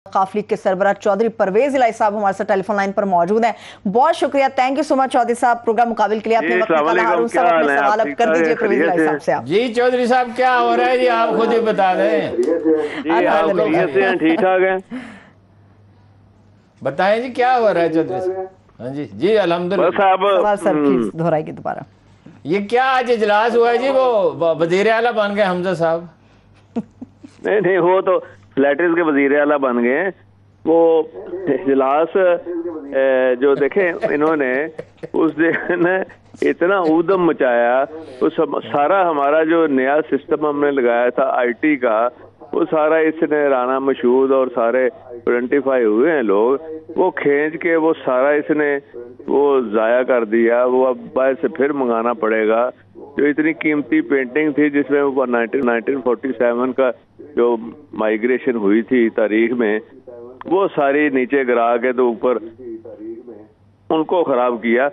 काफली के सरबराह चौधरी परवेज इलाही साहब हमारे साथ टेलीफोन लाइन पर मौजूद हैं। बहुत शुक्रिया, thank you so much Chaudhary साहब प्रोग्राम मुकाबिल के लिए। अपने वक्त निकाला। हारून साहब अपने सवाल अब कर दीजिए परवेज इलाही साहब से। आप जी चौधरी साहब क्या हो रहा है जी, आप खुद ही बता दें। ठीक ठाक है, बताएं जी क्या हो रहा है चौधरी साहब। हाँ जी जी अल्हम्दुलिल्लाह। सवाल सर प्लीज दोहराइए दोबारा। ये क्या आज इजलास हुआ है जी, वो वजीर आला बन गए हमजा साहब? नहीं वो तो फ्लैटर्स के वजीर आला बन गए। वो इजलास जो देखें इन्होंने उस दिन इतना ऊधम मचाया, उस सारा हमारा जो नया सिस्टम हमने लगाया था आईटी का, वो सारा इसने राना मशहूद और सारे आइडेंटिफाई हुए हैं लोग, वो खींच के वो सारा इसने वो जाया कर दिया। वो अब बाहर से फिर मंगाना पड़ेगा। जो इतनी कीमती पेंटिंग थी जिसमें वो 1947 का जो माइग्रेशन हुई थी तारीख में, वो सारी नीचे गिरा के तो ऊपर उनको खराब किया।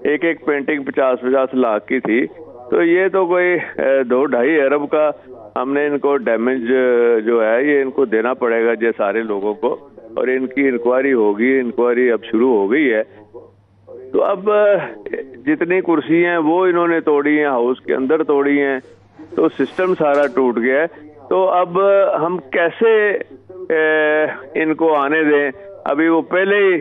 एक एक पेंटिंग 50-50 लाख की थी। तो ये तो कोई 2-2.5 अरब का हमने इनको डैमेज जो है ये इनको देना पड़ेगा ये सारे लोगों को। और इनकी इंक्वायरी होगी, इंक्वायरी अब शुरू हो गई है। तो अब जितनी कुर्सी हैं वो इन्होंने तोड़ी हैं, हाउस के अंदर तोड़ी हैं, तो सिस्टम सारा टूट गया है। तो अब हम कैसे इनको आने दें? अभी वो पहले ही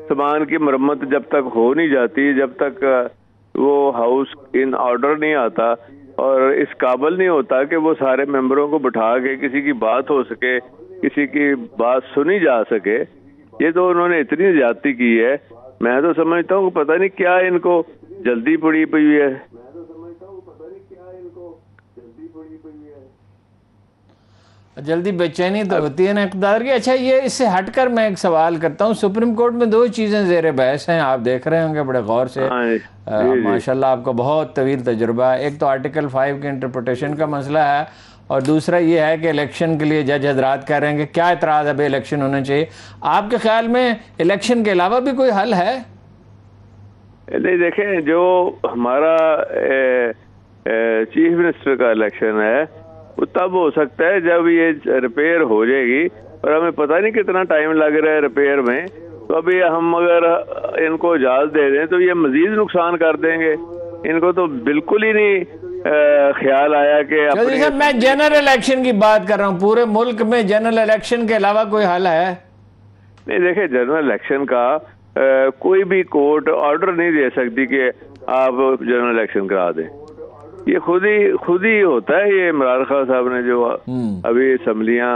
सामान की मरम्मत जब तक हो नहीं जाती, जब तक वो हाउस इन ऑर्डर नहीं आता और इस काबिल नहीं होता कि वो सारे मेंबरों को बिठा के किसी की बात हो सके, किसी की बात सुनी जा सके, ये तो उन्होंने इतनी ज्यादती की है। मैं तो समझता हूँ पता नहीं क्या इनको जल्दी पड़ी हुई है। जल्दी बेचैनी तो होती है ना इक़्तिदार की। अच्छा ये इससे हटकर मैं एक सवाल करता हूँ। सुप्रीम कोर्ट में 2 चीज़ें ज़ेर बहस हैं, आप देख रहे होंगे बड़े गौर से। माशाल्लाह आपको बहुत तवील तजुर्बा है। एक तो आर्टिकल 5 के इंटरप्रिटेशन का मसला है और दूसरा ये है कि इलेक्शन के लिए जज हजरात कह रहे हैं कि क्या एतराज़ है, इलेक्शन होना चाहिए। आपके ख्याल में इलेक्शन के अलावा भी कोई हल है? नहीं देखें, जो हमारा चीफ मिनिस्टर का इलेक्शन है वो तब हो सकता है जब ये रिपेयर हो जाएगी, और हमें पता नहीं कितना टाइम लग रहा है रिपेयर में। तो अभी हम अगर इनको इजाज़त दे दें तो ये मजीद नुकसान कर देंगे। इनको तो बिल्कुल ही नहीं ख्याल आया कि अपने मैं जनरल इलेक्शन की बात कर रहा हूँ। पूरे मुल्क में जनरल इलेक्शन के अलावा कोई हल है? नहीं देखे, जनरल इलेक्शन का कोई भी कोर्ट ऑर्डर नहीं दे सकती कि आप जनरल इलेक्शन करा दें। ये खुद ही होता है। ये इमरान खान साहब ने जो अभी असम्बलियां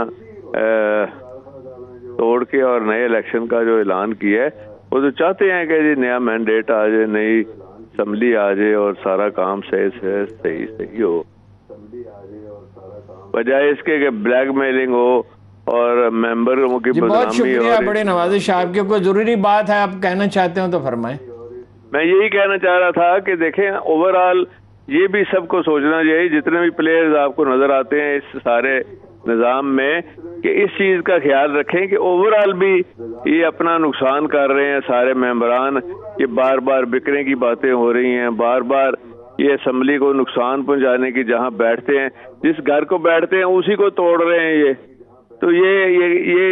तोड़ के और नए इलेक्शन का जो ऐलान किया है, वो तो चाहते हैं कि जी नया मैंडेट आ जाए, नई असम्बली आ जाए और सारा काम सही हो, बजाय इसके कि ब्लैक मेलिंग हो और मेंबरों की बदनामी। बहुत शुक्रिया, बड़े नवाजिश आपके। कोई जरूरी बात है आप कहना चाहते हो तो फरमाएं। मैं यही कहना चाह रहा था कि देखें ओवरऑल ये भी सबको सोचना चाहिए, जितने भी प्लेयर्स आपको नजर आते हैं इस सारे निजाम में, कि इस चीज का ख्याल रखें कि ओवरऑल भी ये अपना नुकसान कर रहे हैं सारे मेंबरान। ये बार बार बिकने की बातें हो रही हैं, बार बार ये असम्बली को नुकसान पहुंचाने की, जहां बैठते हैं जिस घर को बैठते हैं उसी को तोड़ रहे हैं ये। तो ये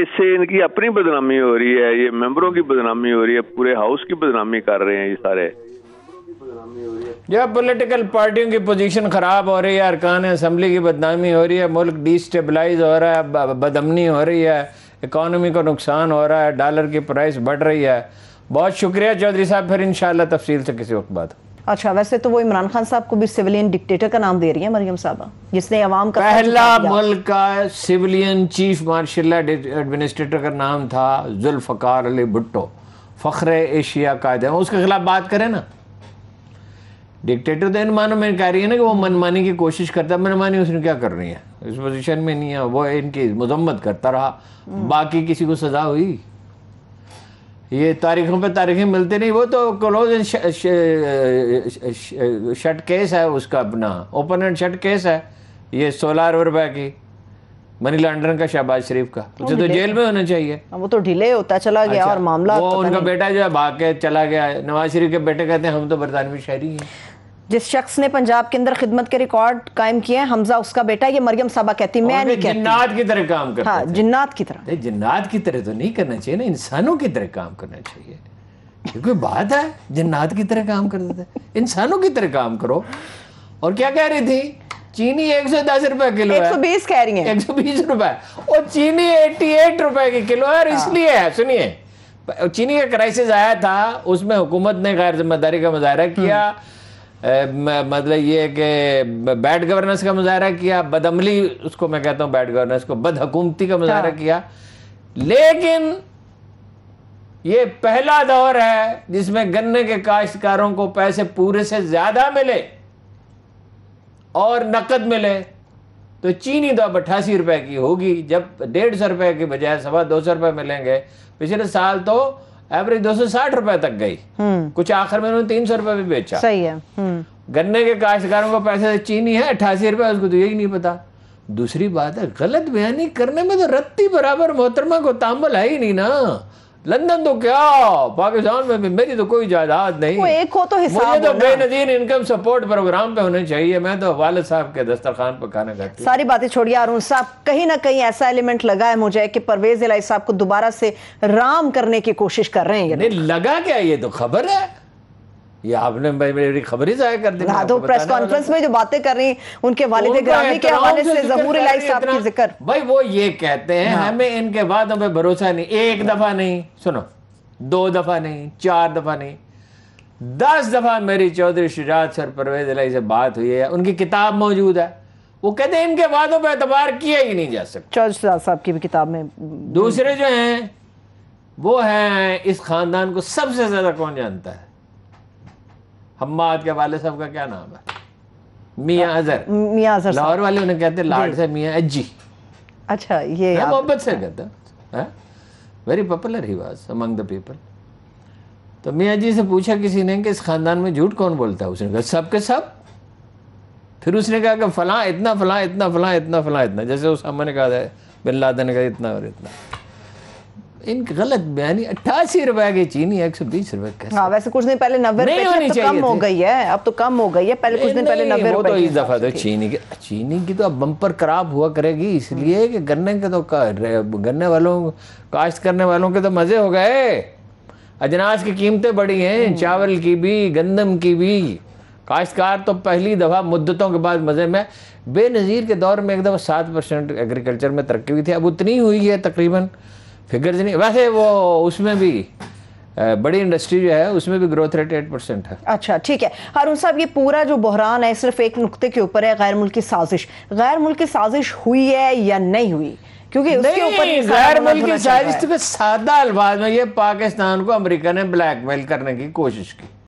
इससे इनकी अपनी बदनामी हो रही है, ये मेंबरों की बदनामी हो रही है, पूरे हाउस की बदनामी कर रहे हैं ये सारे। जब पॉलिटिकल पार्टियों की पोजीशन खराब हो रही है, अरकान असम्बली की बदनामी हो रही है, मुल्क डिस्टेबलाइज हो रहा है, बदअमनी हो रही है, इकॉनमी को नुकसान हो रहा है, डॉलर की प्राइस बढ़ रही है। बहुत शुक्रिया चौधरी साहब, फिर इंशाल्लाह तफसील से किसी वक्त बात। अच्छा, वैसे तो वो इमरान खान साहब को भी सिविलियन डिक्टेटर का नाम दे रही है मरियम साहबा, जिसने अवाम का पहला मुल्क का सिविलियन चीफ मार्शल एडमिनिस्ट्रेटर का नाम था जुल्फ़कार अली भुट्टो, फ़ख्र एशिया कायदे। उसके खिलाफ बात करें ना। डिक्टेटर तो इन मानों में कह रही है ना कि वो मनमानी की कोशिश करता है। मनमानी उसने क्या कर रही है, इस पोजीशन में नहीं है, वो इनकी मजम्मत करता रहा, बाकी किसी को सजा हुई। ये तारीखों पे तारीखें मिलती नहीं। वो तो क्लोज एंड शट केस है उसका, अपना ओपन एंड शट केस है। ये 16 अरब रुपए की मनी लॉन्ड्रिंग का शहबाज शरीफ का, उसे तो जेल में होना चाहिए। वो तो डिले होता चला गया। और मामला वो उनका बेटा जो है भाग के चला गया। नवाज शरीफ के बेटे कहते हैं हम तो बरतानवी शहरी हैं। جس شخص نے پنجاب کے اندر خدمت کے ریکارڈ قائم کیے ہیں حمزہ اس کا بیٹا، یہ مریم صاحبہ کہتی میں نہیں کہتی، جنات کی طرح کام کرتے ہاں جنات کی طرح. جنات کی طرح تو نہیں کرنا چاہیے نا، انسانوں کی طرح کام کرنا چاہیے. یہ کوئی بات ہے جنات کی طرح کام کر دیتے؟ انسانوں کی طرح کام کرو. اور کیا کہہ رہی تھی؟ چینی 110 روپے کلو ہے، 120 کہہ رہی ہیں، 120 روپے، اور چینی 88 روپے کی کلو ہے. اور اس لیے ہے، سنیے، چینی کا کرائسس آیا تھا، اس میں حکومت نے غیر ذمہ داری کا مظاہرہ کیا، مطلب یہ کہ بیڈ گورننس کا مظاہرہ کیا، بدعملی اس کو میں کہتا ہوں، بیڈ گورننس کو بد حکومتی کا مظاہرہ کیا. لیکن یہ پہلا دور ہے جس میں گنے کے کاشتکاروں کو پیسے پورے سے زیادہ ملے اور نقد ملے. تو چینی تو اب 88 روپے کی ہوگی، جب 150 روپے کی بجائے 250 روپے ملیں گے. پچھلے سال تو ایوریج 260 روپے تک گئی، کچھ آخر میں انہوں نے 300 روپے بھی بیچا. صحیح ہے. گنے کے کاشتکاروں کو پیسے، چینی ہے 88 روپے، اس کو تو یہی نہیں پتا. دوسری بات ہے غلط بیانی کرنے میں تو رتی برابر محترمہ کو تامل ہے ہی نہیں نا. لندن تو کیا، پاکستان میں بھی میری تو کوئی جائیداد نہیں، وہ ایک ہو تو حساب مجھے تو ہونا. بے نظیر انکم سپورٹ پروگرام پہ ہونے چاہیے. میں تو والد صاحب کے دسترخوان پہ کھانا کھاتی ہوں. ساری باتیں چھوڑیے ہارون صاحب، کہیں نہ کہیں ایسا ایلیمنٹ لگا ہے مجھے کہ پرویز الہی صاحب کو دوبارہ سے رام کرنے کی کوشش کر رہے ہیں. نہیں لگا کیا، یہ تو خبر ہے، یہ آپ نے میری خبر ہی ضائع کر دی. تو پریس کانفرنس میں جو باتیں کر رہی ہیں ان کے والد گرامی کے حوالے سے ظہور الہی صاحب کی ذکر. بھائی وہ یہ کہتے ہیں ہمیں ان کے وعدوں پہ بھروسہ نہیں. ایک دفعہ نہیں، سنو، 2 دفعہ نہیں، 4 دفعہ نہیں، 10 دفعہ میری چودھری شجاعت سر پرویز الہی سے بات ہوئی ہے. ان کی کتاب موجود ہے، وہ کہتے ہیں ان کے وعدوں پہ اعتبار کیا ہی نہیں جا سکتا. چودھری شجاعت صاحب کی بھی کتاب میں. دوسرے جو ہیں وہ ہیں، اس خاندان کو سب سے زیادہ کون جانتا ہے؟ حماد کے والد صاحب کا کیا نام ہے؟ میاں اظہر. میاں اظہر لاہور والے انہیں کہتے ہیں لاڈ سے میاں اجی. اچھا، یہ محبت سے کہتے ہیں. Very popular he was among the people. تو میاں جی سے پوچھا کسی نے کہ اس خاندان میں جھوٹ کون بولتا ہے؟ اس نے کہا سب کے سب. پھر اس نے کہا کہ فلاں اتنا، فلاں اتنا، فلاں اتنا، فلاں اتنا، جیسے اسامہ نے کہا تھا، بن لادن نے کہا اتنا اور اتنا. ان کی غلط بیانی. 88 روپے کی چینی 120 روپے کیسے؟ ہاں ویسے کچھ دن پہلے 90 روپے تو کم ہو گئی ہے، اب تو کم ہو گئی ہے. پہلے کچھ دن پہلے 90 روپے. وہ تو اس دفعہ تو چینی کی تو اب بمپر کراپ ہوا کرے گی، اس لیے کہ گنے کے تو گنے والوں، کاشت کرنے والوں کے تو مزے ہو گئے. اجناس کی قیمتیں بڑی ہیں، چاول کی بھی، گندم کی بھی. کاشتکار تو پہلی دفعہ مدتوں کے بعد مزے میں. بے نظیر کے دور میں ایک دفعہ 7% ایگریکلچر میں ترقی ہوئی تھی، اب اتنی ہوئی ہے تقریباً، فگرز نہیں. ویسے وہ اس میں بھی بڑی انڈسٹری جو ہے اس میں بھی گروتھ ریٹ 8% ہے. اچھا ٹھیک ہے ہارون صاحب، یہ پورا جو بحران ہے صرف ایک نقطے کے اوپر ہے، غیر ملکی سازش. غیر ملکی سازش ہوئی ہے یا نہیں ہوئی؟ کیونکہ اس کے اوپر غیر ملکی سازش تو سادہ الفاظ میں یہ پاکستان کو امریکہ نے بلیک میل کرنے کی کوشش کی.